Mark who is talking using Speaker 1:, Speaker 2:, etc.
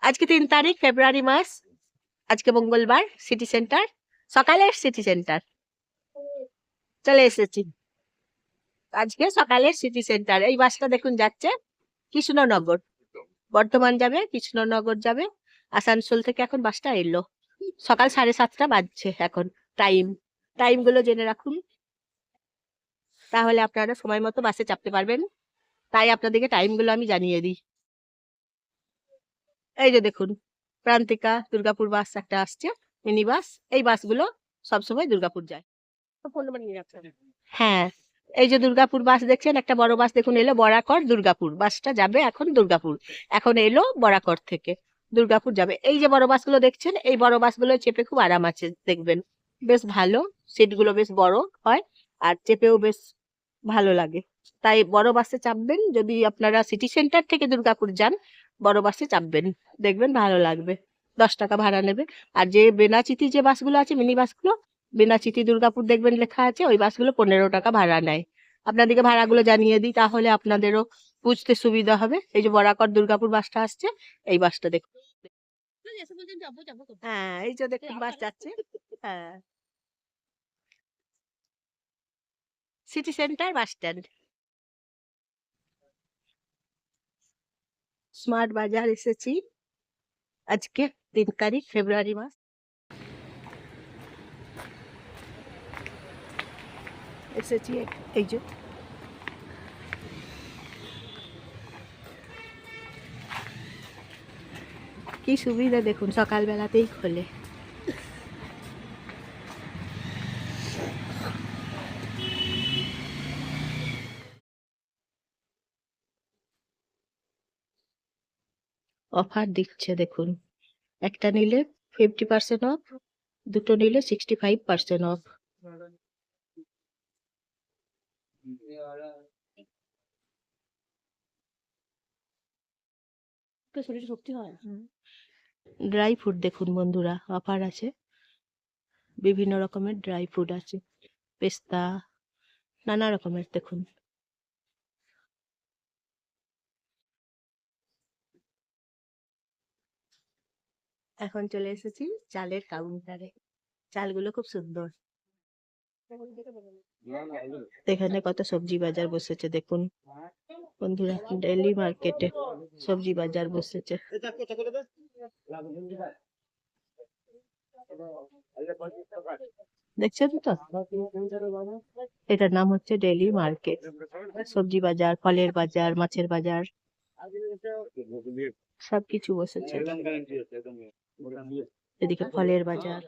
Speaker 1: আজকে 3 তারিখ ফেব্রুয়ারি মাস, আজকে মঙ্গলবার। সিটি সেন্টার, সকালের সিটি সেন্টার চলে এসেছি। আজকে সকালের সিটি সেন্টার। এই বাসটা দেখুন যাচ্ছে কৃষ্ণনগর, বর্ধমান যাবে, কৃষ্ণনগর যাবে। আসানসোল থেকে এখন বাসটা এলো। সকাল 7:30 বাজছে এখন। টাইম গুলো জেনে রাখুন, তাহলে আপনারা সময় মতো বাসে চাপতে পারবেন। তাই আপনাদেরকে টাইম গুলো আমি জানিয়ে দিই। এই যে দেখুন, প্রান্তিকা দুর্গাপুর বাস একটা আসছে, মিনি বাস। এই বাসগুলো সবসময় দুর্গাপুর যায়। হ্যাঁ, এই যে দুর্গাপুর বাস দেখছেন, একটা বড় বাস দেখুন এলো বরাকর দুর্গাপুর। বাসটা যাবে এখন দুর্গাপুর, এখন এলো বরাকর থেকে দুর্গাপুর যাবে। এই যে বড় বাসগুলো দেখছেন, এই বড় বাসগুলো চেপে খুব আরাম আছে, দেখবেন বেশ ভালো। সিটগুলো বেশ বড় হয় আর চেপেও বেশ ভালো লাগে। তাই বড় বাসে চাপবেন। যদি আপনারা সিটি সেন্টার থেকে দুর্গাপুর যান, বড় বাসে চাপবেন, দেখবেন ভালো লাগবে। 10 টাকা ভাড়া নেবে। আর যে বেনাচিতি যে বাসগুলো আছে, মিনি বাসগুলো, বেনাচিতি দুর্গাপুর দেখবেন লেখা আছে, ওই বাসগুলো 15 টাকা ভাড়া নেয়। আপনাদেরকে ভাড়াগুলো জানিয়ে দিই, তাহলে আপনাদেরও বুঝতে সুবিধা হবে। এই যে বরাকর দুর্গাপুর বাসটা আসছে, এই বাসটা দেখুন। হ্যাঁ, এই যে দেখুন বাস যাচ্ছে। হ্যাঁ, city centre bus stand. Smart বাজার এসেছি আজকে 3 তারিখ ফেব্রুয়ারি মাস। এসেছি এই যে, কি সুবিধা দেখুন, সকালবেলাতেই খোলে। অফার দিচ্ছে দেখুন, একটা নিলে 50% অফ, দুটো নিলে 65% অফ। শরীরে শক্তি হয়। ড্রাই ফ্রুট দেখুন বন্ধুরা, অফার আছে। বিভিন্ন রকমের ড্রাই ফ্রুট আছে, পেস্তা, নানা রকমের দেখুন। এখন চলে এসেছি চালের কাউন্টারে। চালগুলো খুব সুন্দর। এখানে কত সবজি বাজার বসেছে দেখুন বন্ধুরা, ডেইলি মার্কেটে সবজি বাজার বসেছে। দেখছেন তো, এটার নাম হচ্ছে ডেইলি মার্কেট। সবজি বাজার, ফলের বাজার, মাছের বাজার, সবকিছু বসেছে। এদিকে ফলের বাজার।